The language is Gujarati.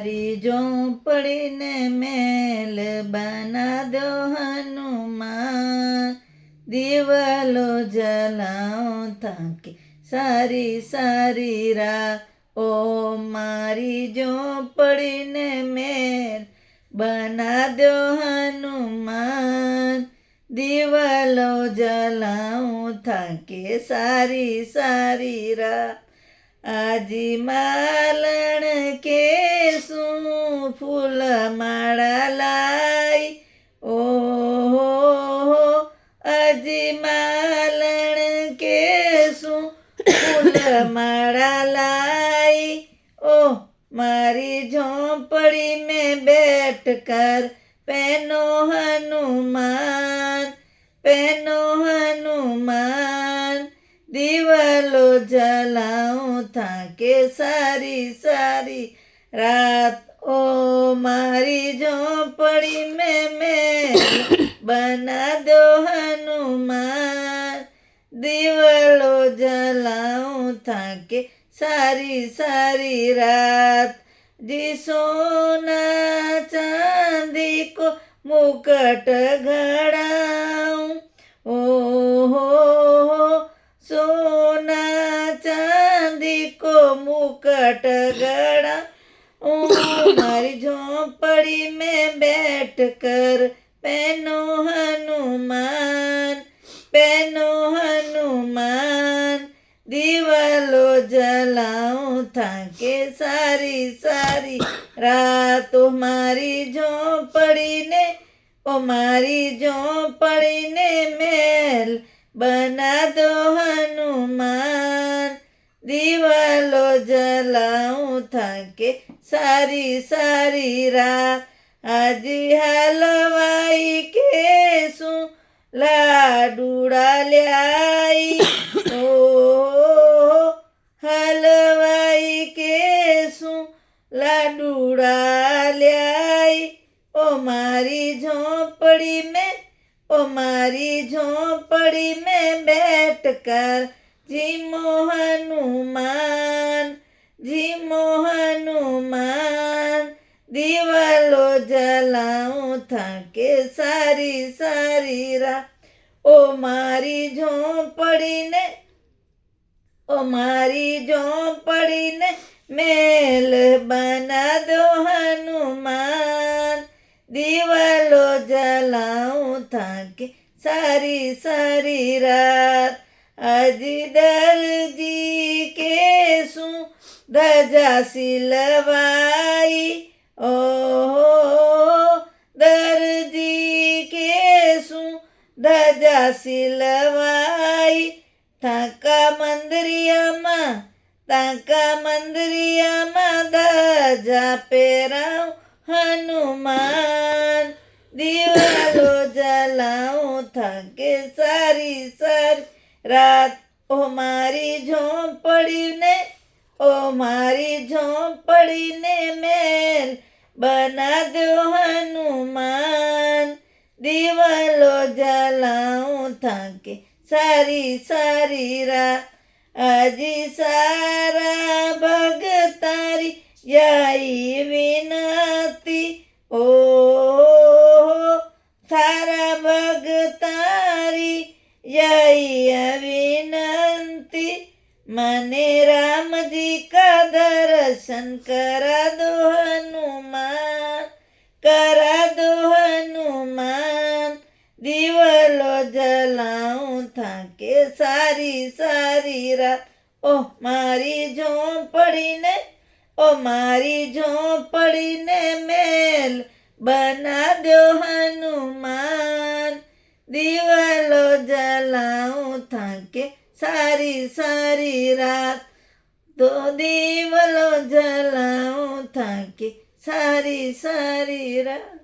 મારી ઝોંપડીને મેલ બના દો હનુમાન, દીવલો જલાઉ થાકે સારી સારી રાત. ઓ મારી ઝોંપડીને મેલ બના દો હનુમાન, દીવલો જલાઉ થાકે સારી સારી રાત. આજી માલણ કેસું ફૂલ માળા લાઈ, ઓહો આજી માલણ કેસું ફૂલ માળા લાઈ. ઓહ મારી ઝોંપડી में बैठ कर पहनो हनुमान, पहनो हनुमान, દીવલો જલાઉ થાકે સારી સારી રાત. ઓ મારી ઝોંપડી મેલ બના દો હનુમાન, દીવલો જલાઉ થાકે સારી સારી રાત. જી સોના ચાંદી કો મુકટ ગડાऊं, ઓહો सोना चांदी को मुकट गड़ा, मारी झोंपड़ी में बैठ कर पहनो हनुमान, पहनो हनुमान, દીવલો જલાઉ થાકે સારી સારી રાત. ઓ મારી ઝોંપડીને, ઓ મારી ઝોંપડીને મેલ બના દો હનુમાન, દીવલો જલાઉ થાકે સારી સારી રાત. આજી હલવાઈ કેસું લાડુડા લ્યાઈ, ઓહો હલવાઈ કેસું લાડુડા લ્યાઈ. ઓ મારી ઝોંપડી में, ओ मारी झोंपड़ी में बैठ कर जीमो हनुमान, जीमो हनुमान, દીવલો જલાઉ થાકે સારી સારી રાત. ઓ મારી ઝોંપડીને, ઓ મારી ઝોંપડીને મેલ બના દો હનુમાન, દીવલો જલાઉ થાકે સારી સારી રાત. આજી દરજી કેસું ધજા સિલવાઈ, ઓહો દરજી કેસું ધજા સિલવાઈ. તાકા મંદરિયામાં, તાકા મંદરિયામાં ધજા પહેરાઉં હનુમાન, દીવલો જલાઉ થાકે સારી સારી રાત. ઓ મારી ઝોંપડીને, ઓ મારી ઝોંપડીને મેલ બના દો હનુમાન, દીવલો જલાઉ થાકે સારી સારી રાત. આજી સારા ભગતારી યાઈ વિનતી, ઓહો થારા ભગતારી યાઈ વિનંતી, મને રામજી કા દર્શન કરા દો હનુમાન, કરા દો હનુમાન, દીવલો જલાઉ થાકે સારી સારી રાત. ઓહ મારી ઝોંપડીને, ઓ મારી ઝોંપડીને મેલ બના દો હનુમાન, દીવલો જલાઉ થાકે સારી સારી રાત. તો દીવલો જલાઉ થાકે સારી સારી રાત.